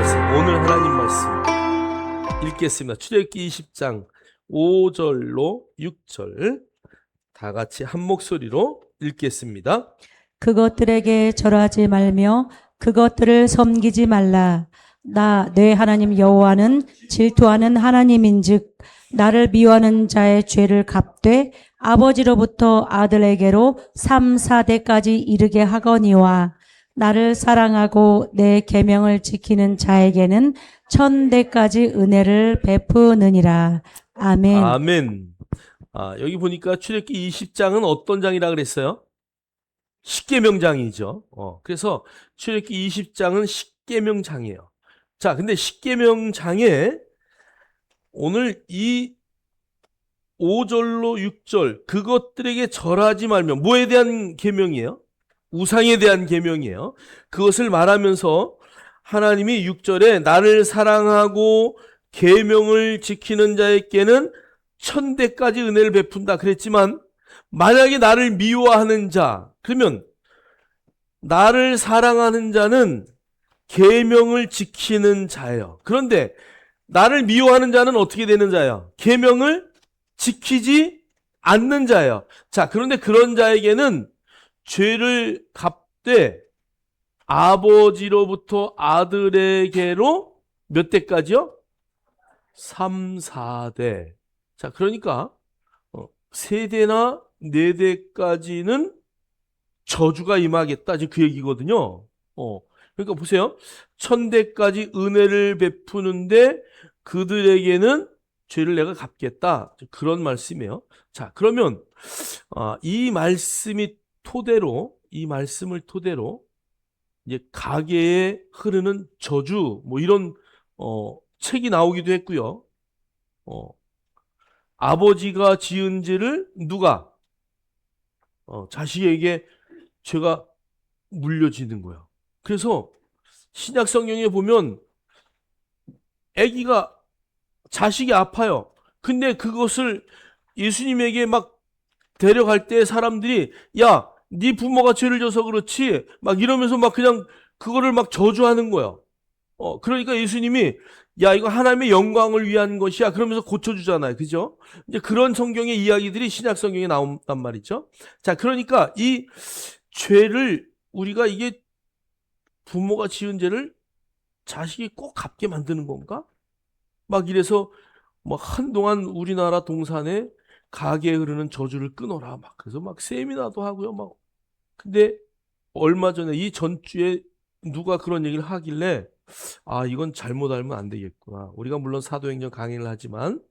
말씀, 오늘 하나님 말씀 읽겠습니다. 출애굽기 20장 5절로 6절 다 같이 한 목소리로 읽겠습니다. 그것들에게 절하지 말며 그것들을 섬기지 말라. 나 내 하나님 여호와는 질투하는 하나님인즉 나를 미워하는 자의 죄를 갚되 아버지로부터 아들에게로 3, 4대까지 이르게 하거니와 나를 사랑하고 내 계명을 지키는 자에게는 1000대까지 은혜를 베푸느니라. 아멘. 아멘. 여기 보니까 출애굽기 20장은 어떤 장이라 그랬어요? 십계명장이죠. 그래서 출애굽기 20장은 십계명장이에요. 자, 근데 십계명장에 오늘 이 5절로 6절 그것들에게 절하지 말며 뭐에 대한 계명이에요? 우상에 대한 계명이에요. 그것을 말하면서 하나님이 6절에 나를 사랑하고 계명을 지키는 자에게는 1000대까지 은혜를 베푼다 그랬지만 만약에 나를 미워하는 자, 그러면 나를 사랑하는 자는 계명을 지키는 자예요. 그런데 나를 미워하는 자는 어떻게 되는 자예요? 계명을 지키지 않는 자예요. 자, 그런데 그런 자에게는 죄를 갚되 아버지로부터 아들에게로 몇 대까지요? 3, 4대. 자, 그러니까 3대나 4대까지는 저주가 임하겠다. 지금 그 얘기거든요. 그러니까 보세요. 1000대까지 은혜를 베푸는데 그들에게는 죄를 내가 갚겠다. 그런 말씀이에요. 자, 그러면 이 말씀을 토대로 이제 가계에 흐르는 저주 뭐 이런 책이 나오기도 했고요. 아버지가 지은 죄를 누가 자식에게 죄가 물려지는 거예요. 그래서 신약 성경에 보면 아기가 자식이 아파요. 근데 그것을 예수님에게 막 데려갈 때 사람들이 야, 네 부모가 죄를 져서 그렇지 막 이러면서 막 그냥 그거를 막 저주하는 거예요. 그러니까 예수님이 야, 이거 하나님의 영광을 위한 것이야. 그러면서 고쳐주잖아요. 그죠? 이제 그런 성경의 이야기들이 신약 성경에 나온단 말이죠. 자, 그러니까 이 죄를 우리가 이게 부모가 지은 죄를 자식이 꼭 갚게 만드는 건가? 막 이래서 막 한동안 우리나라 동산에 가게에 흐르는 저주를 끊어라. 막 그래서 막 세미나도 하고요. 막 근데 얼마 전에 이 전주에 누가 그런 얘기를 하길래 이건 잘못 알면 안 되겠구나. 우리가 물론 사도행전 강의를 하지만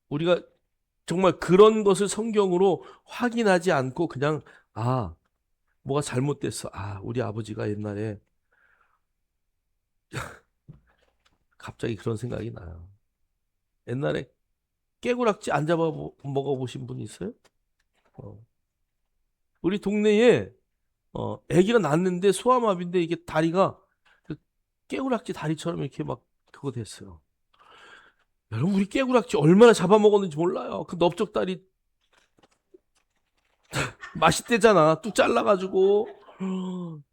우리가 정말 그런 것을 성경으로 확인하지 않고 그냥 뭐가 잘못됐어. 우리 아버지가 옛날에 갑자기 그런 생각이 나요. 옛날에 깨구락지 안 잡아 먹어보신 분 있어요? 우리 동네에 아기가 낳았는데 소아마비인데 이게 다리가 그 깨구락지 다리처럼 이렇게 막 그거 됐어요. 여러분 우리 깨구락지 얼마나 잡아먹었는지 몰라요. 그 넓적다리 맛있대잖아. 뚝 잘라가지고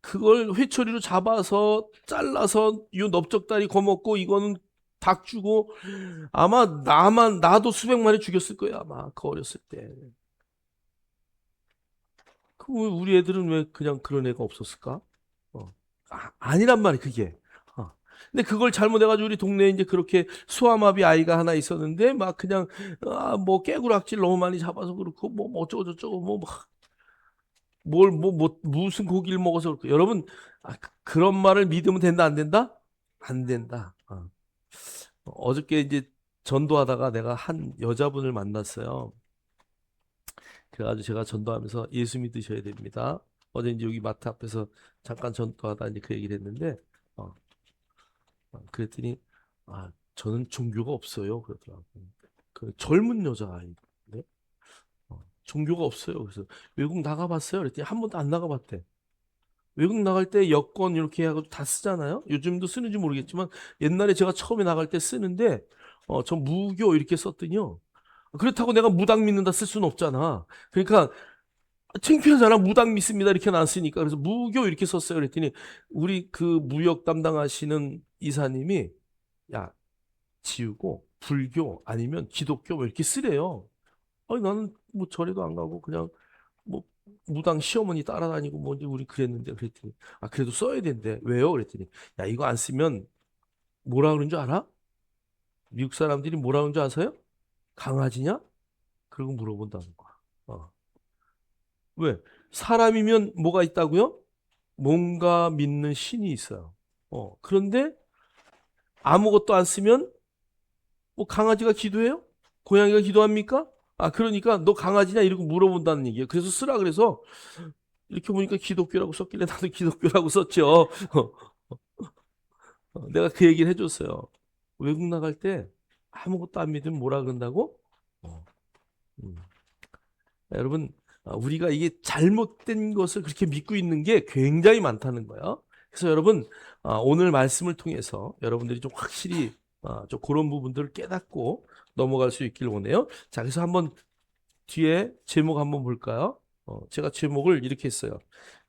그걸 회초리로 잡아서 잘라서 이 넓적다리 거먹고 이거는 닭 주고 아마 나도 수백 마리 죽였을 거야. 아마 그 어렸을 때. 그럼 우리 애들은 왜 그냥 그런 애가 없었을까? 아니란 말이야 그게. 근데 그걸 잘못해가지고 우리 동네에 이제 그렇게 소아마비 아이가 하나 있었는데 막 그냥 뭐 깨구락질 너무 많이 잡아서 그렇고 뭐 어쩌고 저쩌고 무슨 고기를 먹어서 그렇고 여러분 그런 말을 믿으면 된다 안 된다? 안 된다. 어저께 이제 전도하다가 내가 한 여자분을 만났어요. 그래가지고 제가 전도하면서 예수 믿으셔야 됩니다. 어제 이제 여기 마트 앞에서 잠깐 전도하다 이제 그 얘기를 했는데 그랬더니 저는 종교가 없어요. 그러더라고요. 그 젊은 여자아이인데 종교가 없어요. 그래서 외국 나가봤어요. 그랬더니 한 번도 안 나가봤대. 외국 나갈 때 여권 이렇게 해가지고 다 쓰잖아요. 요즘도 쓰는지 모르겠지만 옛날에 제가 처음에 나갈 때 쓰는데 저 무교 이렇게 썼더니요. 그렇다고 내가 무당 믿는다 쓸 수는 없잖아. 그러니까 창피하잖아. 무당 믿습니다. 이렇게 나왔으니까. 그래서 무교 이렇게 썼어요. 그랬더니 우리 그 무역 담당하시는 이사님이 야, 지우고 불교 아니면 기독교 뭐 이렇게 쓰래요. 아니 나는 뭐 절에도 안 가고 그냥 뭐 무당 시어머니 따라다니고 뭐 이제 우리 그랬는데 그랬더니 아 그래도 써야 된대. 왜요? 그랬더니 야 이거 안 쓰면 뭐라 그런 줄 알아? 미국 사람들이 뭐라 그런 줄 아세요? 강아지냐? 그러고 물어본다는 거야. 어. 왜? 사람이면 뭐가 있다고요? 뭔가 믿는 신이 있어요. 그런데 아무것도 안 쓰면 뭐 강아지가 기도해요? 고양이가 기도합니까? 아, 그러니까 너 강아지냐? 이러고 물어본다는 얘기예요. 그래서 쓰라 그래서 이렇게 보니까 기독교라고 썼길래 나도 기독교라고 썼죠. 내가 그 얘기를 해줬어요. 외국 나갈 때 아무것도 안 믿으면 뭐라 그런다고? 어, 음. 여러분, 우리가 이게 잘못된 것을 그렇게 믿고 있는 게 굉장히 많다는 거예요. 그래서 여러분, 오늘 말씀을 통해서 여러분들이 좀 확실히 좀 그런 부분들을 깨닫고 넘어갈 수 있길 원해요. 자, 그래서 한번 뒤에 제목 한번 볼까요? 제가 제목을 이렇게 했어요.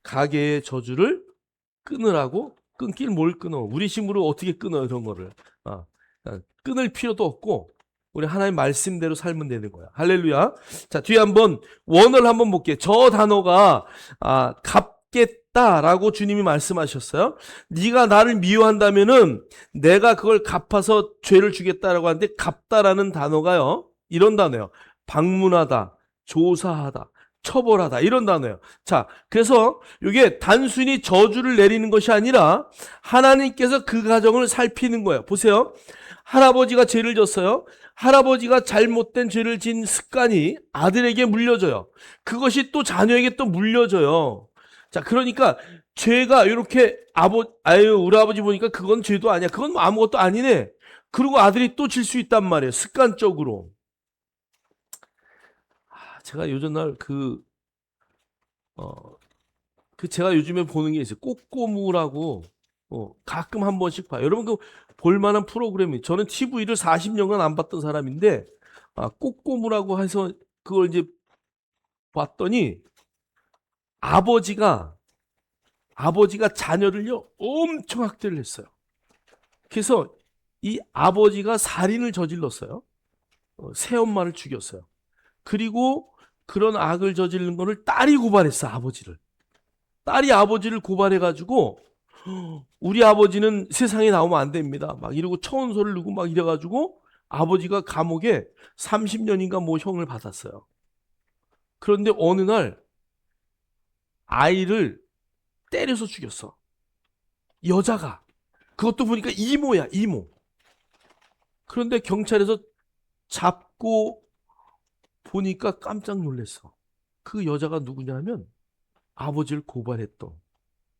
가게의 저주를 끊으라고. 끊길 뭘 끊어? 우리 힘으로 어떻게 끊어 이런 거를. 끊을 필요도 없고 우리 하나님 말씀대로 살면 되는 거야. 할렐루야. 자, 뒤에 한번 원어를 한번 볼게요. 저 단어가 갚겠다라고 주님이 말씀하셨어요. 네가 나를 미워한다면은 내가 그걸 갚아서 죄를 주겠다라고 하는데 갚다라는 단어가요. 이런 단어예요. 방문하다, 조사하다, 처벌하다 이런 단어예요. 자, 그래서 이게 단순히 저주를 내리는 것이 아니라 하나님께서 그 가정을 살피는 거예요. 보세요. 할아버지가 죄를 졌어요. 할아버지가 잘못된 죄를 진 습관이 아들에게 물려져요. 그것이 또 자녀에게 또 물려져요. 자, 그러니까 죄가 이렇게 우리 아버지 보니까 그건 죄도 아니야. 그건 뭐 아무것도 아니네. 그리고 아들이 또 질 수 있단 말이에요. 습관적으로. 제가 요즘날 제가 요즘에 보는 게 있어요. 꼬꼬무라고 가끔 한 번씩 봐요. 여러분 그 볼만한 프로그램이 저는 TV를 40년간 안 봤던 사람인데 꼬꼬무라고 해서 그걸 이제 봤더니 아버지가 자녀를요 엄청 학대를 했어요. 그래서 이 아버지가 살인을 저질렀어요. 새엄마를 죽였어요. 그리고 그런 악을 저지른 거를 딸이 고발했어, 아버지를. 딸이 아버지를 고발해가지고 우리 아버지는 세상에 나오면 안 됩니다. 막 이러고 처원소를 누고 막 이래가지고 아버지가 감옥에 30년인가 뭐 형을 받았어요. 그런데 어느 날 아이를 때려서 죽였어. 여자가. 그것도 보니까 이모야, 이모. 그런데 경찰에서 잡고 보니까 깜짝 놀랐어. 그 여자가 누구냐면 아버지를 고발했던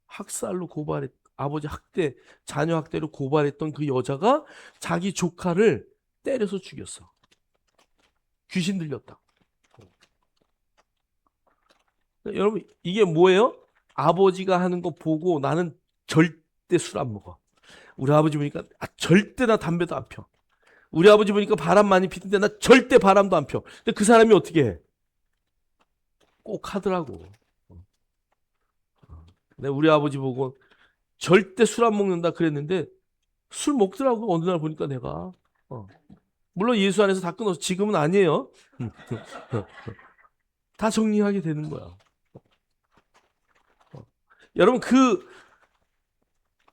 학살로 아버지 학대, 자녀 학대로 고발했던 그 여자가 자기 조카를 때려서 죽였어. 귀신 들렸다. 여러분 이게 뭐예요? 아버지가 하는 거 보고 나는 절대 술 안 먹어. 우리 아버지 보니까 절대 나 담배도 안 펴. 우리 아버지 보니까 바람 많이 피는데 나 절대 바람도 안 펴. 근데 그 사람이 어떻게 해? 꼭 하더라고. 내가 우리 아버지 보고 절대 술 안 먹는다 그랬는데 술 먹더라고. 어느 날 보니까 내가. 물론 예수 안에서 다 끊어서 지금은 아니에요. 다 정리하게 되는 거야. 여러분 그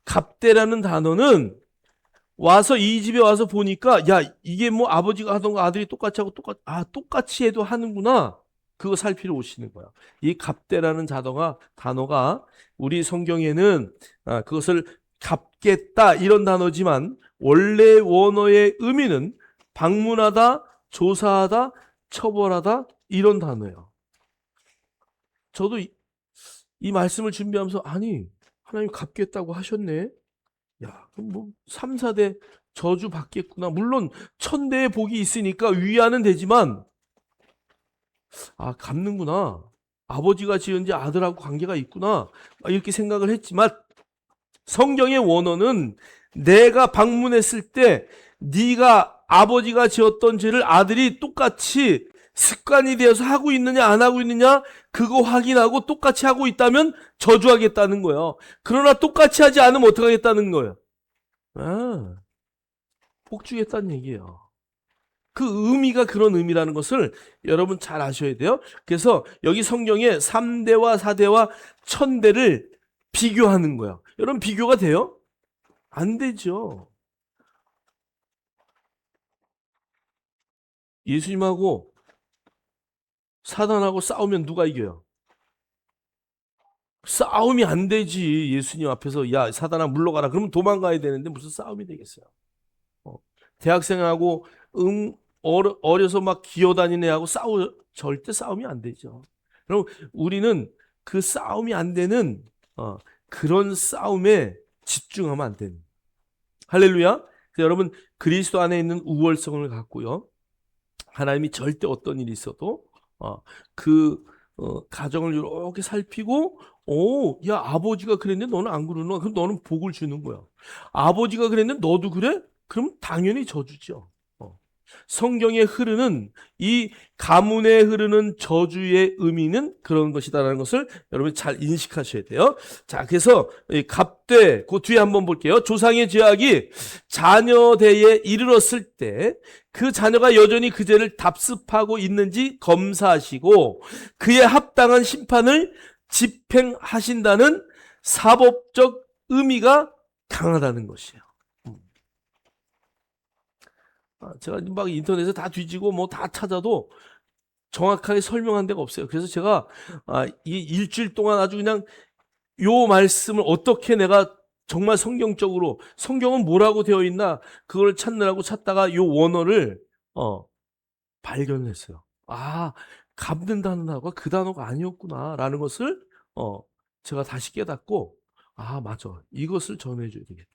갑대라는 단어는 와서 이 집에 와서 보니까 야 이게 뭐 아버지가 하던 거 아들이 똑같이 하고 똑같이 해도 하는구나. 그거 살피러 오시는 거야. 이 갑대라는 단어가 우리 성경에는 그것을 갚겠다 이런 단어지만 원래 원어의 의미는 방문하다, 조사하다, 처벌하다 이런 단어예요. 저도 이 말씀을 준비하면서 아니 하나님 갚겠다고 하셨네. 야, 그럼 뭐 3, 4대 저주 받겠구나. 물론 1000대의 복이 있으니까 위안은 되지만 갚는구나. 아버지가 지은 지 아들하고 관계가 있구나. 이렇게 생각을 했지만 성경의 원어는 내가 방문했을 때 네가 아버지가 지었던 죄를 아들이 똑같이 습관이 되어서 하고 있느냐 안 하고 있느냐 그거 확인하고 똑같이 하고 있다면 저주하겠다는 거예요. 그러나 똑같이 하지 않으면 어떻게 하겠다는 거예요? 복 주겠다는 얘기예요. 그 의미가 그런 의미라는 것을 여러분 잘 아셔야 돼요. 그래서 여기 성경에 3대와 4대와 1000대를 비교하는 거예요. 여러분 비교가 돼요? 안 되죠. 예수님하고 사단하고 싸우면 누가 이겨요? 싸움이 안 되지. 예수님 앞에서 야 사단아 물러가라. 그러면 도망가야 되는데 무슨 싸움이 되겠어요? 대학생하고 어려서 막 기어다니는 애하고 절대 싸움이 안 되죠. 그럼 우리는 그 싸움이 안 되는 그런 싸움에 집중하면 안 되는. 할렐루야. 여러분 그리스도 안에 있는 우월성을 갖고요. 하나님이 절대 어떤 일이 있어도 그 가정을 이렇게 살피고 야 아버지가 그랬는데 너는 안 그러나? 그럼 너는 복을 주는 거야. 아버지가 그랬는데 너도 그래? 그럼 당연히 저주죠. 성경에 흐르는 이 가문에 흐르는 저주의 의미는 그런 것이다라는 것을 여러분 잘 인식하셔야 돼요. 자, 그래서 갑대 그 뒤에 한번 볼게요. 조상의 죄악이 자녀대에 이르렀을 때 그 자녀가 여전히 그 죄를 답습하고 있는지 검사하시고 그에 합당한 심판을 집행하신다는 사법적 의미가 강하다는 것이에요. 제가 막 인터넷에 다 뒤지고 뭐 다 찾아도 정확하게 설명한 데가 없어요. 그래서 제가 이 일주일 동안 아주 그냥 요 말씀을 어떻게 내가 정말 성경적으로 성경은 뭐라고 되어 있나 그걸 찾느라고 찾다가 요 원어를 발견했어요. 갚는다는 단어가 그 단어가 아니었구나라는 것을 제가 다시 깨닫고 맞아. 이것을 전해줘야 되겠다.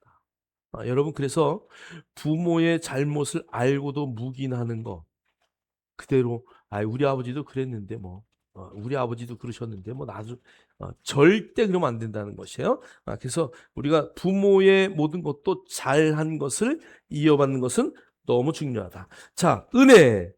여러분 그래서 부모의 잘못을 알고도 묵인하는 거 그대로 우리 아버지도 그랬는데 우리 아버지도 그러셨는데 나도 절대 그러면 안 된다는 것이에요. 그래서 우리가 부모의 모든 것도 잘한 것을 이어받는 것은 너무 중요하다. 자, 은혜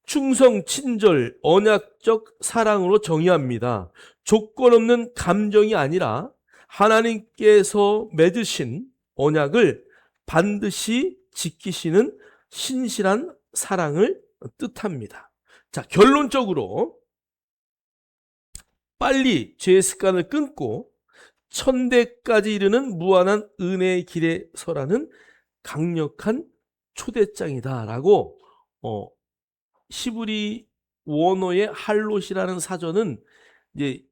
충성, 친절, 언약적 사랑으로 정의합니다. 조건 없는 감정이 아니라 하나님께서 맺으신 언약을 반드시 지키시는 신실한 사랑을 뜻합니다. 자, 결론적으로 빨리 죄의 습관을 끊고 천대까지 이르는 무한한 은혜의 길에 서라는 강력한 초대장이다라고 시브리 원어의 할롯이라는 사전은 이제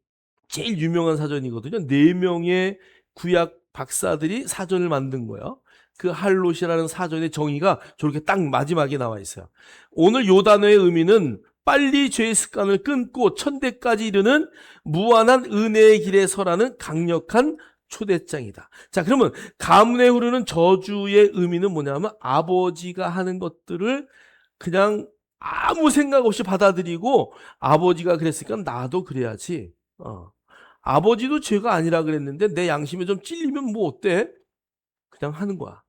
제일 유명한 사전이거든요. 4명의 구약 박사들이 사전을 만든 거예요. 그 할롯이라는 사전의 정의가 저렇게 딱 마지막에 나와 있어요. 오늘 요 단어의 의미는 빨리 죄의 습관을 끊고 천대까지 이르는 무한한 은혜의 길에 서라는 강력한 초대장이다. 자, 그러면 가문에 흐르는 저주의 의미는 뭐냐면 아버지가 하는 것들을 그냥 아무 생각 없이 받아들이고 아버지가 그랬으니까 나도 그래야지. 아버지도 죄가 아니라 그랬는데 내 양심에 좀 찔리면 뭐 어때? 그냥 하는 거야.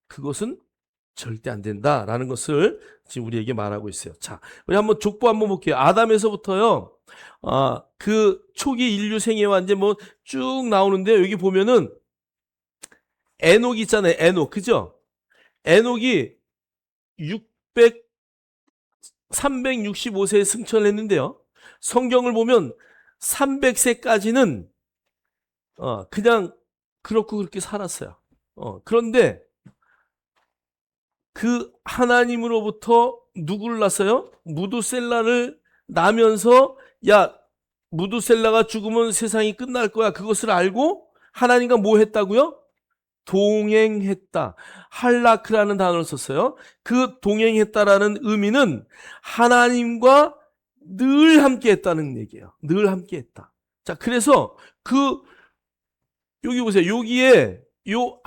그것은 절대 안 된다라는 것을 지금 우리에게 말하고 있어요. 자, 우리 한번 족보 한번 볼게요. 아담에서부터요. 그 초기 인류 생애와 이제 뭐 쭉 나오는데 여기 보면은 에녹 있잖아요. 에녹. 그죠? 에녹이 365세에 승천을 했는데요. 성경을 보면 300세까지는 그냥 그렇고 그렇게 살았어요. 그런데 그 하나님으로부터 누구를 낳았어요? 무두셀라를 낳으면서 야 무두셀라가 죽으면 세상이 끝날 거야. 그것을 알고 하나님과 뭐 했다고요? 동행했다. 할라크라는 단어를 썼어요. 그 동행했다라는 의미는 하나님과 늘 함께 했다는 얘기예요. 늘 함께 했다. 자, 그래서 여기 보세요. 여기에 요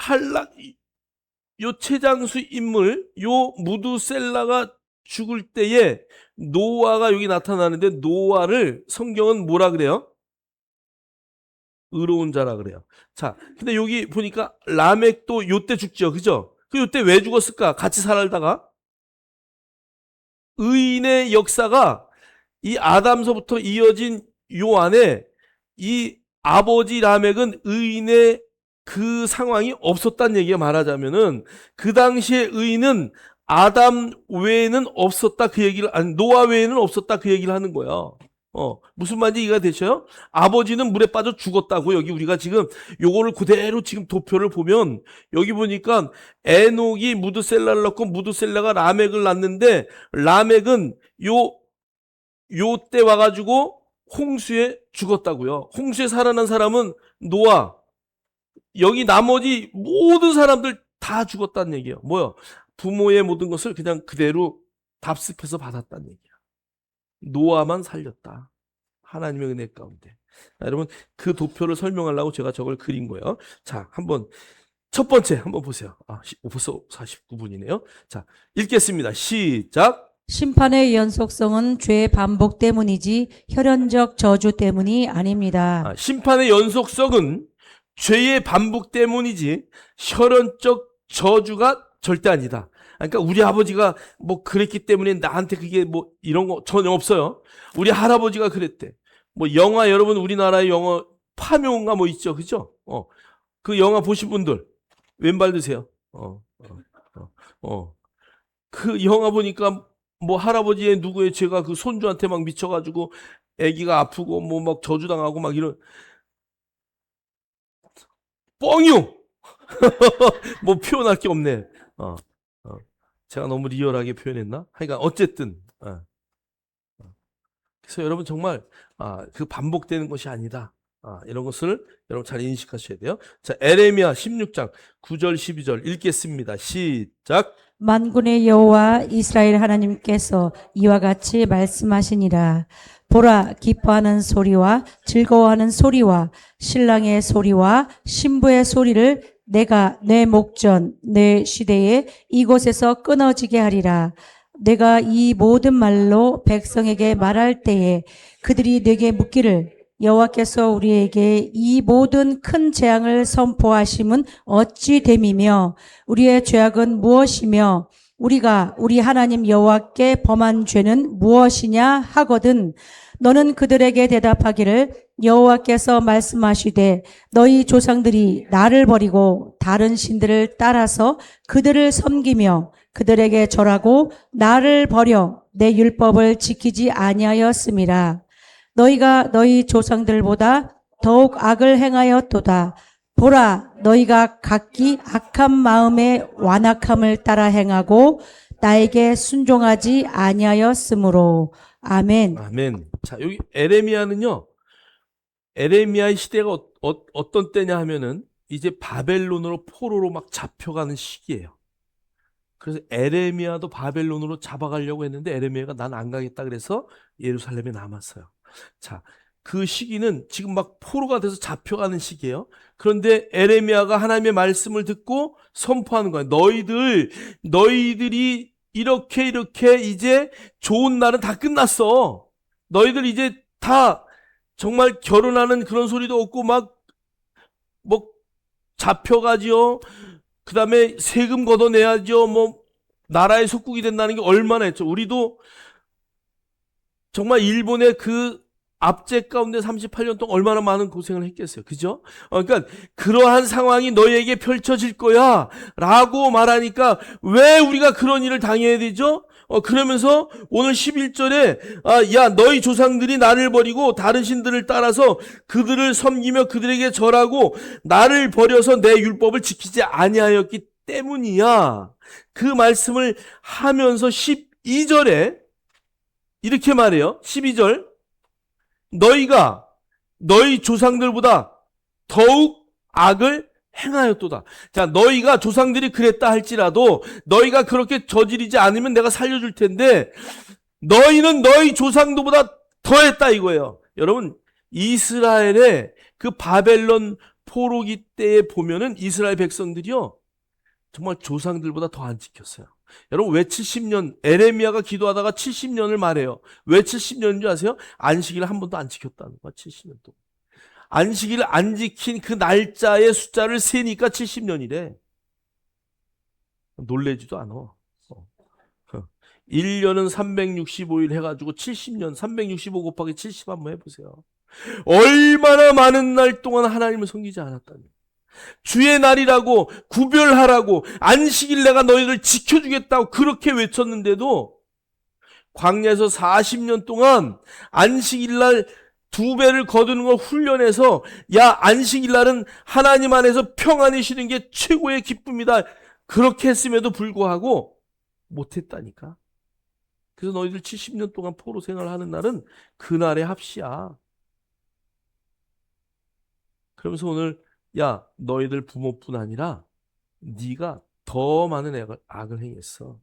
최장수 인물, 요 무두셀라가 죽을 때에 노아가 여기 나타나는데 노아를 성경은 뭐라 그래요? 의로운 자라 그래요. 자, 근데 여기 보니까 라멕도 요때 죽죠. 그죠? 요때 왜 죽었을까? 같이 살다가 의인의 역사가 이 아담서부터 이어진 요 안에 이 아버지 라멕은 의인의 그 상황이 없었다는 얘기가 말하자면은 그 당시에 의인은 아담 외에는 없었다 그 얘기를 아니 노아 외에는 없었다 그 얘기를 하는 거야. 무슨 말인지 이해가 되셔요? 아버지는 물에 빠져 죽었다고 여기 우리가 지금 요거를 그대로 지금 도표를 보면 여기 보니까 에녹이 무드셀라를 낳고 무드셀라가 라멕을 낳는데 라멕은 요 때 와가지고 홍수에 죽었다고요. 홍수에 살아난 사람은 노아. 여기 나머지 모든 사람들 다 죽었다는 얘기예요. 뭐야? 부모의 모든 것을 그냥 그대로 답습해서 받았다는 얘기야. 노아만 살렸다. 하나님의 은혜 가운데. 자, 여러분 그 도표를 설명하려고 제가 저걸 그린 거예요. 자, 한번 첫 번째 한번 보세요. 벌써 49분이네요. 자, 읽겠습니다. 시작. 심판의 연속성은 죄의 반복 때문이지 혈연적 저주 때문이 아닙니다. 심판의 연속성은 죄의 반복 때문이지 혈연적 저주가 절대 아니다. 그러니까 우리 아버지가 뭐 그랬기 때문에 나한테 그게 뭐 이런 거 전혀 없어요. 우리 할아버지가 그랬대. 뭐 영화 여러분 우리나라의 영화 파묘인가 뭐 있죠, 그죠? 그 영화 보신 분들 왼발 드세요. 그 영화 보니까 뭐 할아버지의 누구의 죄가 그 손주한테 막 미쳐가지고 아기가 아프고 뭐 막 저주당하고 막 이런 뻥이요. 뭐 표현할 게 없네. 제가 너무 리얼하게 표현했나? 하여간 어쨌든 그래서 여러분 정말 그 반복되는 것이 아니다. 이런 것을 여러분 잘 인식하셔야 돼요. 자, 에레미야 16장 9절 12절 읽겠습니다. 시작. 만군의 여호와 이스라엘 하나님께서 이와 같이 말씀하시니라. 보라, 기뻐하는 소리와 즐거워하는 소리와 신랑의 소리와 신부의 소리를 내가 내 목전 내 시대에 이곳에서 끊어지게 하리라. 내가 이 모든 말로 백성에게 말할 때에 그들이 내게 묻기를 여호와께서 우리에게 이 모든 큰 재앙을 선포하심은 어찌 됨이며 우리의 죄악은 무엇이며 우리가 우리 하나님 여호와께 범한 죄는 무엇이냐 하거든 너는 그들에게 대답하기를 여호와께서 말씀하시되 너희 조상들이 나를 버리고 다른 신들을 따라서 그들을 섬기며 그들에게 절하고 나를 버려 내 율법을 지키지 아니하였음이라. 너희가 너희 조상들보다 더욱 악을 행하였도다. 보라, 너희가 각기 악한 마음의 완악함을 따라 행하고 나에게 순종하지 아니하였으므로. 아멘. 아멘. 자, 여기 에레미야는요. 에레미야의 시대가 어떤 때냐 하면은 이제 바벨론으로 포로로 막 잡혀가는 시기예요. 그래서 에레미야도 바벨론으로 잡아가려고 했는데 에레미야가 난 안 가겠다 그래서 예루살렘에 남았어요. 자, 그 시기는 지금 막 포로가 돼서 잡혀가는 시기예요. 그런데 에레미야가 하나님의 말씀을 듣고 선포하는 거예요. 너희들이 이렇게 이제 좋은 날은 다 끝났어. 너희들 이제 다 정말 결혼하는 그런 소리도 없고 막 뭐 잡혀가지요. 그 다음에 세금 걷어내야죠. 뭐 나라의 속국이 된다는 게 얼마나 했죠. 우리도 정말 일본의 그 압제 가운데 38년 동안 얼마나 많은 고생을 했겠어요. 그죠? 그러니까 그러한 상황이 너희에게 펼쳐질 거야 라고 말하니까 왜 우리가 그런 일을 당해야 되죠? 그러면서 오늘 11절에 야 너희 조상들이 나를 버리고 다른 신들을 따라서 그들을 섬기며 그들에게 절하고 나를 버려서 내 율법을 지키지 아니하였기 때문이야. 그 말씀을 하면서 12절에 이렇게 말해요. 12절 너희가 너희 조상들보다 더욱 악을 행하였도다. 자, 너희가 조상들이 그랬다 할지라도 너희가 그렇게 저지르지 않으면 내가 살려줄 텐데 너희는 너희 조상들보다 더했다 이거예요. 여러분 이스라엘의 그 바벨론 포로기 때에 보면은 이스라엘 백성들이요 정말 조상들보다 더 안 지켰어요. 여러분 왜 70년 에레미야가 기도하다가 70년을 말해요. 왜 70년인 줄 아세요? 안식일을 한 번도 안 지켰다는 거야. 70년 동안. 안식일을 안 지킨 그 날짜의 숫자를 세니까 70년이래. 놀래지도 않아. 1년은 365일 해가지고 70년, 365 곱하기 70 한번 해보세요. 얼마나 많은 날 동안 하나님을 섬기지 않았다니. 주의 날이라고 구별하라고 안식일 내가 너희를 지켜주겠다고 그렇게 외쳤는데도 광야에서 40년 동안 안식일 날 2배를 거두는 걸 훈련해서 야 안식일 날은 하나님 안에서 평안히 쉬는 게 최고의 기쁨이다. 그렇게 했음에도 불구하고 못했다니까. 그래서 너희들 70년 동안 포로 생활하는 날은 그날의 합시야. 그러면서 오늘 야 너희들 부모뿐 아니라 네가 더 많은 악을 행했어.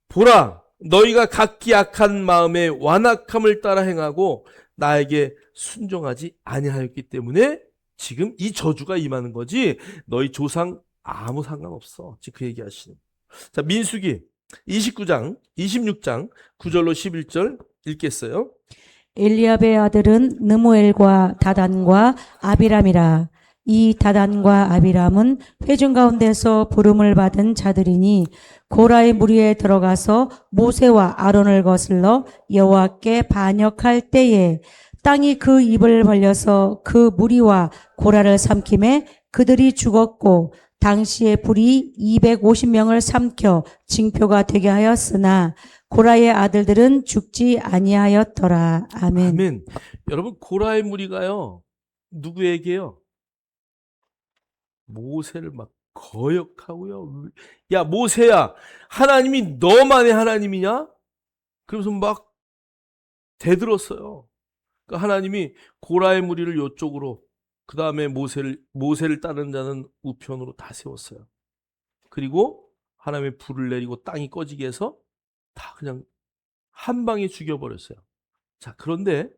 보라 너희가 각기 악한 마음에 완악함을 따라 행하고 나에게 순종하지 아니하였기 때문에 지금 이 저주가 임하는 거지 너희 조상 아무 상관없어. 지금 그 얘기하시는. 자 민수기 29장 26장 9절로 11절 읽겠어요. 엘리압의 아들은 느무엘과 다단과 아비람이라. 이 다단과 아비람은 회중 가운데서 부름을 받은 자들이니 고라의 무리에 들어가서 모세와 아론을 거슬러 여호와께 반역할 때에 땅이 그 입을 벌려서 그 무리와 고라를 삼킴에 그들이 죽었고 당시에 불이 250명을 삼켜 징표가 되게 하였으나 고라의 아들들은 죽지 아니하였더라. 아멘. 아멘. 여러분 고라의 무리가요. 누구에게요? 모세를 막 거역하고요. 야 모세야 하나님이 너만의 하나님이냐? 그러면서 막 대들었어요. 그러니까 하나님이 고라의 무리를 요쪽으로 그 다음에 모세를 따르는 자는 우편으로 다 세웠어요. 그리고 하나님의 불을 내리고 땅이 꺼지게 해서 다 그냥 한 방에 죽여버렸어요. 자 그런데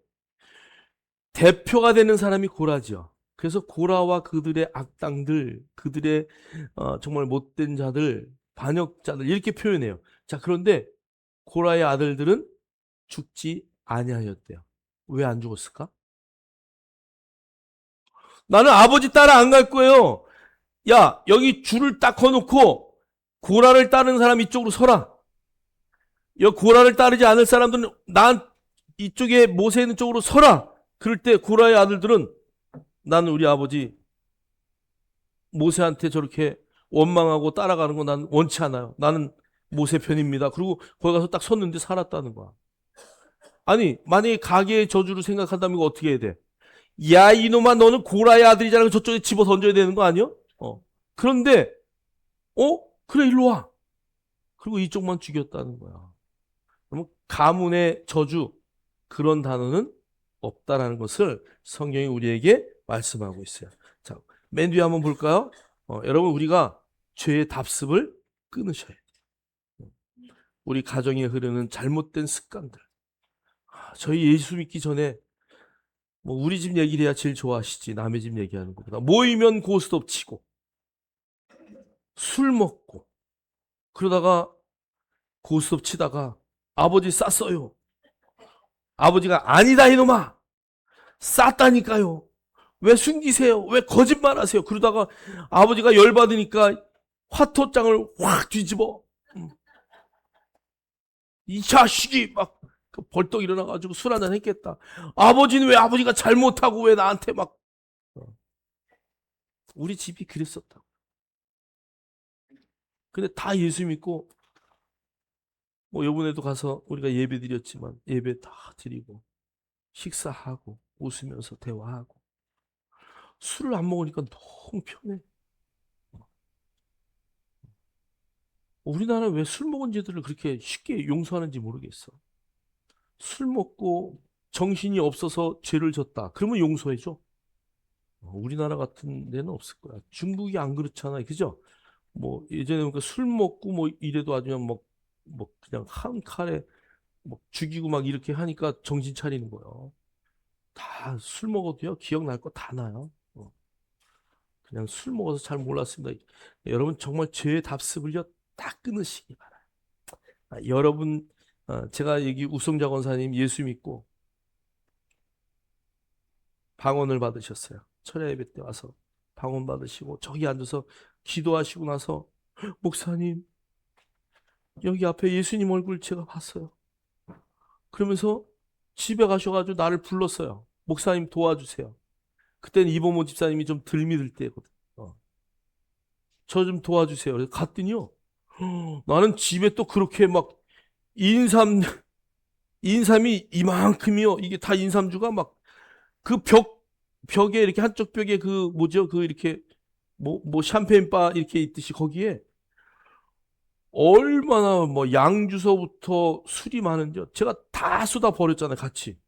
대표가 되는 사람이 고라죠. 그래서 고라와 그들의 악당들, 그들의 정말 못된 자들, 반역자들 이렇게 표현해요. 자 그런데 고라의 아들들은 죽지 아니하였대요. 왜 안 죽었을까? 나는 아버지 따라 안 갈 거예요. 야 여기 줄을 딱 거놓고 고라를 따르는 사람 이쪽으로 서라. 여기 고라를 따르지 않을 사람들은 난 이쪽에 모세 있는 쪽으로 서라. 그럴 때 고라의 아들들은 나는 우리 아버지 모세한테 저렇게 원망하고 따라가는 거 난 원치 않아요. 나는 모세 편입니다. 그리고 거기 가서 딱 섰는데 살았다는 거야. 아니 만약에 가계의 저주를 생각한다면 이거 어떻게 해야 돼? 야 이놈아 너는 고라의 아들이잖아. 저쪽에 집어 던져야 되는 거 아니야? 그런데 그래 일로 와. 그리고 이쪽만 죽였다는 거야. 그러면 가문의 저주 그런 단어는 없다라는 것을 성경이 우리에게 말씀하고 있어요. 자, 맨 뒤에 한번 볼까요? 여러분 우리가 죄의 답습을 끊으셔야 돼요. 우리 가정에 흐르는 잘못된 습관들. 저희 예수 믿기 전에 뭐 우리 집 얘기를 해야 제일 좋아하시지 남의 집 얘기하는 것보다 모이면 고스톱 치고 술 먹고 그러다가 고스톱 치다가 아버지 쌌어요. 아버지가 아니다 이놈아 쌌다니까요. 왜 숨기세요? 왜 거짓말하세요? 그러다가 아버지가 열받으니까 화토장을 확 뒤집어. 이 자식이 막 벌떡 일어나가지고 술 한잔 했겠다. 아버지는 왜 아버지가 잘못하고 왜 나한테 막. 우리 집이 그랬었다고. 근데 다 예수 믿고 뭐 요번에도 가서 우리가 예배 드렸지만 예배 다 드리고 식사하고 웃으면서 대화하고 술을 안 먹으니까 너무 편해. 우리나라는 왜 술 먹은 죄들을 그렇게 쉽게 용서하는지 모르겠어. 술 먹고 정신이 없어서 죄를 졌다. 그러면 용서해줘. 우리나라 같은 데는 없을 거야. 중국이 안 그렇잖아. 그죠? 뭐 예전에 보니까 술 먹고 뭐 이래도 아주 뭐 그냥 한 칼에 뭐 죽이고 막 이렇게 하니까 정신 차리는 거예요. 다 술 먹어도요. 기억날 거 다 나요. 그냥 술 먹어서 잘 몰랐습니다. 여러분 정말 죄의 답습을요. 딱 끊으시기 바라요. 여러분 제가 여기 우성자 권사님 예수 믿고 방언을 받으셨어요. 철야 예배 때 와서 방언 받으시고 저기 앉아서 기도하시고 나서 목사님 여기 앞에 예수님 얼굴 제가 봤어요. 그러면서 집에 가셔가지고 나를 불렀어요. 목사님 도와주세요. 그때는 이범호 집사님이 좀 덜 믿을 때거든. 저 좀 도와주세요. 그래서 갔더니요. 나는 집에 또 그렇게 막 인삼이 이만큼이요. 이게 다 인삼주가 막 그 벽에 이렇게 한쪽 벽에 그 뭐죠? 그 이렇게 뭐 샴페인바 이렇게 있듯이 거기에 얼마나 뭐 양주서부터 술이 많은지요. 제가 다 쏟아 버렸잖아요, 같이.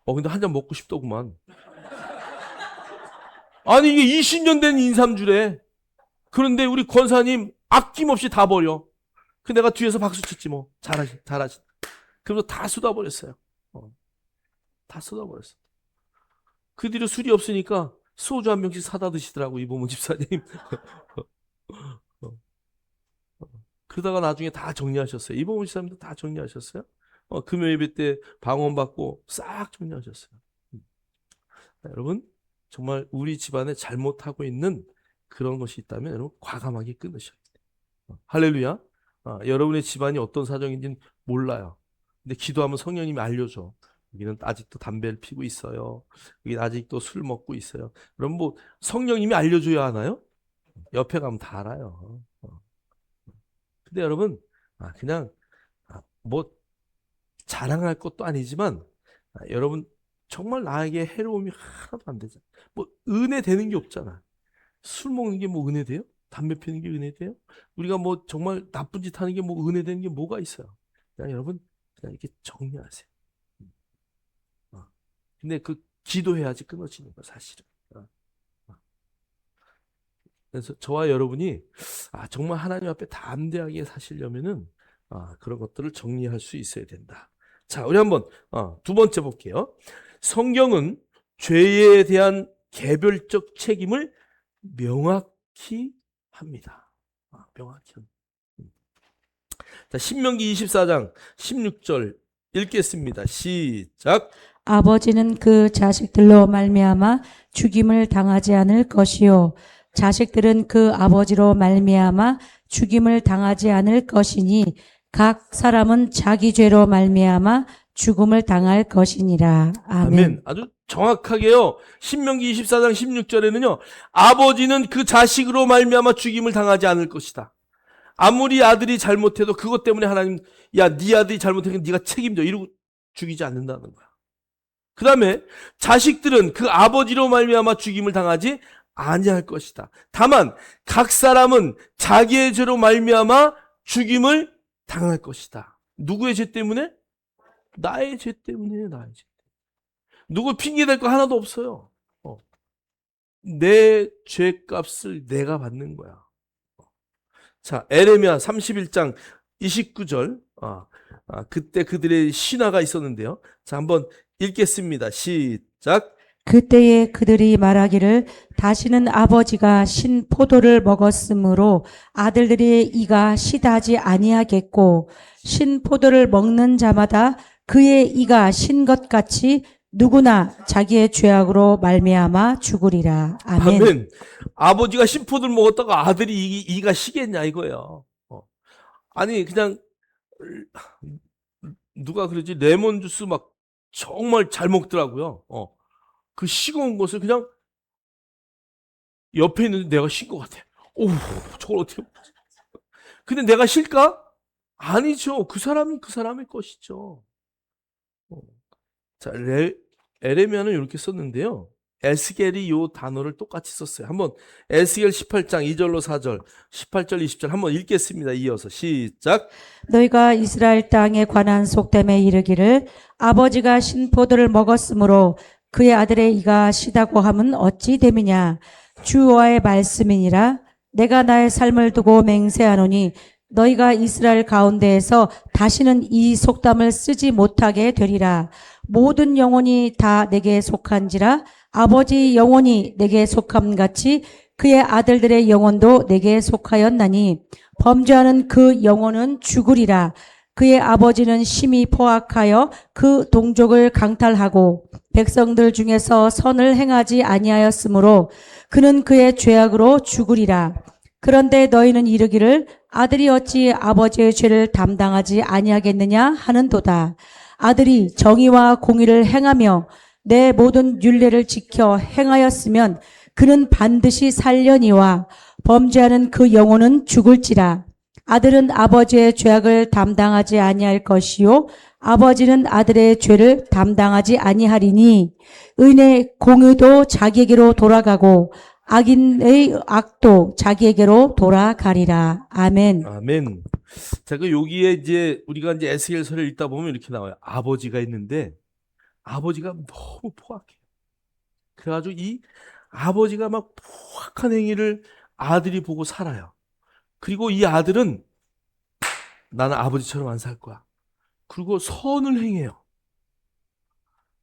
근데 한 잔 먹고 싶더구만. 아니, 이게 20년 된 인삼주래. 그런데 우리 권사님 아낌없이 다 버려. 내가 뒤에서 박수 쳤지 뭐. 잘하시. 그래서 다 쏟아버렸어요. 다 쏟아버렸어. 그 뒤로 술이 없으니까 소주 한 병씩 사다 드시더라고, 이범호 집사님. 그러다가 나중에 다 정리하셨어요. 이범호 집사님도 다 정리하셨어요. 금요 예배 때 방언받고 싹 정리하셨어요. 여러분, 정말 우리 집안에 잘못하고 있는 그런 것이 있다면 여러분 과감하게 끊으셔야 돼요. 할렐루야. 여러분의 집안이 어떤 사정인지는 몰라요. 근데 기도하면 성령님이 알려줘. 여기는 아직도 담배를 피고 있어요. 여기는 아직도 술 먹고 있어요. 그럼 뭐 성령님이 알려줘야 하나요? 옆에 가면 다 알아요. 근데 여러분, 그냥 뭐 자랑할 것도 아니지만 여러분 정말 나에게 해로움이 하나도 안 되잖아. 뭐 은혜 되는 게 없잖아. 술 먹는 게 뭐 은혜 돼요? 담배 피는 게 은혜 돼요? 우리가 뭐 정말 나쁜 짓 하는 게 뭐 은혜 되는 게 뭐가 있어요? 그냥 여러분 그냥 이렇게 정리하세요. 근데 그 기도해야지 끊어지는 거 사실은. 그래서 저와 여러분이 정말 하나님 앞에 담대하게 사시려면은 그런 것들을 정리할 수 있어야 된다. 자, 우리 한번 두 번째 볼게요. 성경은 죄에 대한 개별적 책임을 명확히 합니다. 명확히 합니다. 자, 신명기 24장 16절 읽겠습니다. 시작. 아버지는 그 자식들로 말미암아 죽임을 당하지 않을 것이요 자식들은 그 아버지로 말미암아 죽임을 당하지 않을 것이니 각 사람은 자기 죄로 말미암아 죽음을 당할 것이니라. 아멘. 아멘. 아주 정확하게요. 신명기 24장 16절에는요. 아버지는 그 자식으로 말미암아 죽임을 당하지 않을 것이다. 아무리 아들이 잘못해도 그것 때문에 하나님 네 아들이 잘못했으면 네가 책임져 이러고 죽이지 않는다는 거야. 그 다음에 자식들은 그 아버지로 말미암아 죽임을 당하지 아니할 것이다. 다만 각 사람은 자기의 죄로 말미암아 죽임을 당할 것이다. 누구의 죄 때문에? 나의 죄 때문에. 나의 죄 때문에. 누구 핑계댈 거 하나도 없어요. 내 죄값을 내가 받는 거야. 자, 에레미야 31장 29절. 그때 그들의 신화가 있었는데요. 자, 한번 읽겠습니다. 시작. 그때에 그들이 말하기를 다시는 아버지가 신 포도를 먹었으므로 아들들의 이가 시다지 아니하겠고 신 포도를 먹는 자마다 그의 이가 신 것 같이 누구나 자기의 죄악으로 말미암아 죽으리라. 아멘. 아멘. 아버지가 신포도를 먹었다가 아들이 이가 시겠냐 이거예요. 아니 그냥 누가 그러지 레몬 주스 막 정말 잘 먹더라고요. 그 식은 것을 그냥 옆에 있는데 내가 신 것 같아. 오, 저걸 어떻게 먹지? 근데 내가 실까? 아니죠. 그 사람이 그 사람의 것이죠. 자, 에레미야는 이렇게 썼는데요. 에스겔이 요 단어를 똑같이 썼어요. 한번 에스겔 18장 2절로 4절, 18절 20절 한번 읽겠습니다. 이어서 시작. 너희가 이스라엘 땅에 관한 속담에 이르기를 아버지가 신포도를 먹었으므로 그의 아들의 이가 시다고 함은 어찌 됨이냐. 주와의 말씀이니라. 내가 나의 삶을 두고 맹세하노니 너희가 이스라엘 가운데에서 다시는 이 속담을 쓰지 못하게 되리라. 모든 영혼이 다 내게 속한지라. 아버지 영혼이 내게 속함같이 그의 아들들의 영혼도 내게 속하였나니 범죄하는 그 영혼은 죽으리라. 그의 아버지는 심히 포악하여 그 동족을 강탈하고 백성들 중에서 선을 행하지 아니하였으므로 그는 그의 죄악으로 죽으리라. 그런데 너희는 이르기를 아들이 어찌 아버지의 죄를 담당하지 아니하겠느냐 하는도다. 아들이 정의와 공의를 행하며 내 모든 율례를 지켜 행하였으면 그는 반드시 살려니와 범죄하는 그 영혼은 죽을지라. 아들은 아버지의 죄악을 담당하지 아니할 것이요 아버지는 아들의 죄를 담당하지 아니하리니 의인의 공의도 자기에게로 돌아가고 악인의 악도 자기에게로 돌아가리라. 아멘. 아멘. 자, 그 여기에 이제 우리가 이제 에스겔서를 읽다 보면 이렇게 나와요. 아버지가 있는데 아버지가 너무 포악해요. 그래가지고 이 아버지가 막 포악한 행위를 아들이 보고 살아요. 그리고 이 아들은 나는 아버지처럼 안 살 거야. 그리고 선을 행해요.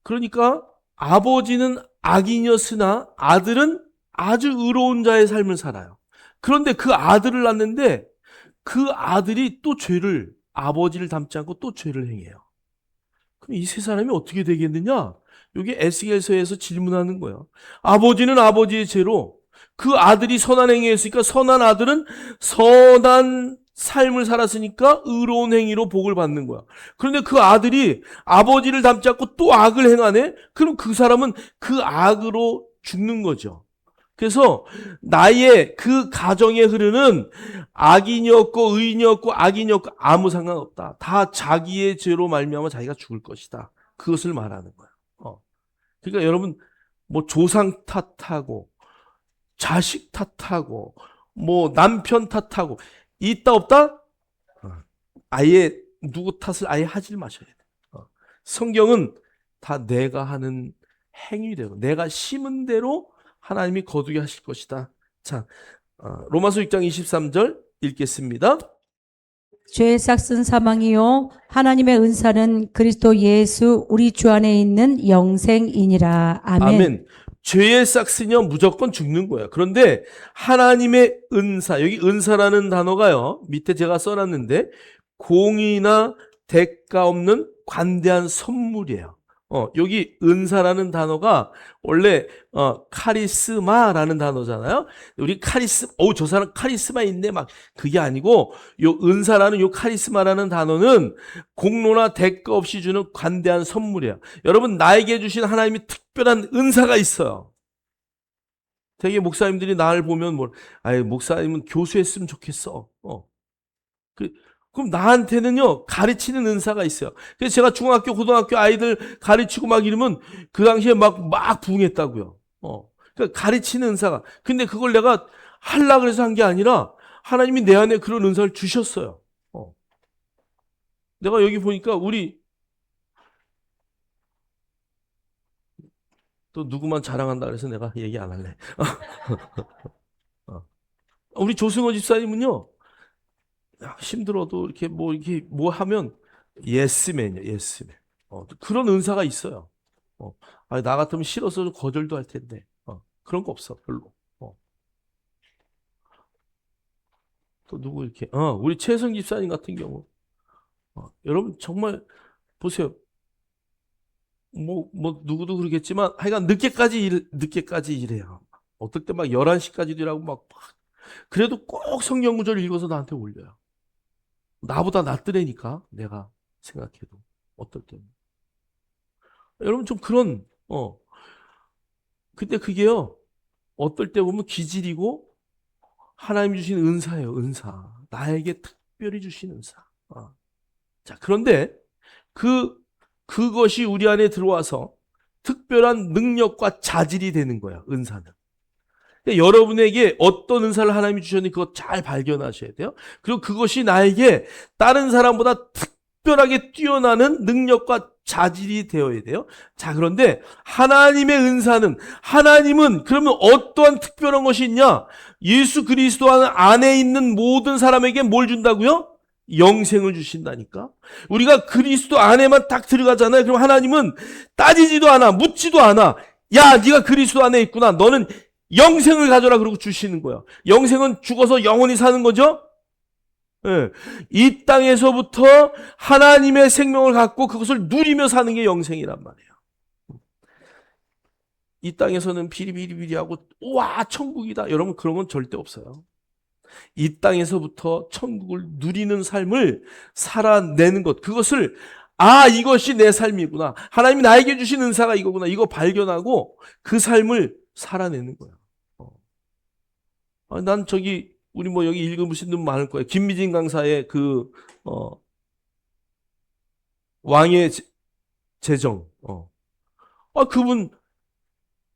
그러니까 아버지는 악인이었으나 아들은 아주 의로운 자의 삶을 살아요. 그런데 그 아들을 낳는데 그 아들이 또 죄를, 아버지를 닮지 않고 또 죄를 행해요. 그럼 이 세 사람이 어떻게 되겠느냐? 여기 에스겔서에서 질문하는 거예요. 아버지는 아버지의 죄로 그 아들이 선한 행위했으니까 선한 아들은 선한 삶을 살았으니까 의로운 행위로 복을 받는 거야. 그런데 그 아들이 아버지를 닮지 않고 또 악을 행하네? 그럼 그 사람은 그 악으로 죽는 거죠. 그래서 나의 그 가정에 흐르는 악인이었고 의인이었고 악인이었고 아무 상관없다. 다 자기의 죄로 말미암아 자기가 죽을 것이다. 그것을 말하는 거야. 그러니까 여러분 뭐 조상 탓하고 자식 탓하고 뭐 남편 탓하고 있다 없다? 아예 누구 탓을 아예 하질 마셔야 돼. 성경은 다 내가 하는 행위대로 내가 심은 대로 하나님이 거두게 하실 것이다. 자, 로마서 6장 23절 읽겠습니다. 죄의 싹은 사망이요 하나님의 은사는 그리스도 예수 우리 주 안에 있는 영생이니라. 아멘. 아멘. 죄의 싹은요 무조건 죽는 거야. 그런데 하나님의 은사, 여기 은사라는 단어가요 밑에 제가 써놨는데 공의나 대가 없는 관대한 선물이에요. 여기 은사라는 단어가 원래 카리스마라는 단어잖아요. 우리 저 사람 카리스마 있네 막 그게 아니고 요 은사라는 요 카리스마라는 단어는 공로나 대가 없이 주는 관대한 선물이에요. 여러분 나에게 주신 하나님이 특별한 은사가 있어요. 되게 목사님들이 나를 보면 목사님은 교수했으면 좋겠어. 그럼 나한테는요 가르치는 은사가 있어요. 그래서 제가 중학교 고등학교 아이들 가르치고 막 이러면 그 당시에 막 부응했다고요. 그러니까 가르치는 은사가. 근데 그걸 내가 하려고 해서 한 게 아니라 하나님이 내 안에 그런 은사를 주셨어요. 내가 여기 보니까 우리 또 누구만 자랑한다 그래서 내가 얘기 안 할래. 우리 조승호 집사님은요 힘들어도 이렇게 뭐 하면 예스맨이요, 예스맨. 그런 은사가 있어요. 나 같으면 싫어서 거절도 할 텐데. 그런 거 없어, 별로. 또 누구 이렇게, 우리 최성 집사님 같은 경우. 여러분, 정말, 보세요. 누구도 그러겠지만, 하여간 늦게까지 일해요. 어떨 때 막 11시까지도 일하고 그래도 꼭 성경 구절을 읽어서 나한테 올려요. 나보다 낫더라니까 내가 생각해도 어떨 때는 여러분 좀 그런 근데 그게요 어떨 때 보면 기질이고 하나님 주신 은사예요. 은사 나에게 특별히 주신 은사. 자 그런데 그것이 우리 안에 들어와서 특별한 능력과 자질이 되는 거야. 은사는 여러분에게 어떤 은사를 하나님이 주셨는지 그거 잘 발견하셔야 돼요. 그리고 그것이 나에게 다른 사람보다 특별하게 뛰어나는 능력과 자질이 되어야 돼요. 자, 그런데 하나님의 은사는 하나님은 그러면 어떠한 특별한 것이 있냐? 예수 그리스도 안에 있는 모든 사람에게 뭘 준다고요? 영생을 주신다니까. 우리가 그리스도 안에만 딱 들어가잖아요. 그럼 하나님은 따지지도 않아, 묻지도 않아. 야, 네가 그리스도 안에 있구나. 너는 영생을 가져라 그러고 주시는 거야. 영생은 죽어서 영원히 사는 거죠. 네. 이 땅에서부터 하나님의 생명을 갖고 그것을 누리며 사는 게 영생이란 말이에요. 이 땅에서는 비리비리비리하고 와 천국이다. 여러분 그런 건 절대 없어요. 이 땅에서부터 천국을 누리는 삶을 살아내는 것, 그것을 이것이 내 삶이구나. 하나님이 나에게 주신 은사가 이거구나. 이거 발견하고 그 삶을 살아내는 거야. 난 우리 여기 읽으신 분 많을 거예요. 김미진 강사의 왕의 재정. 그분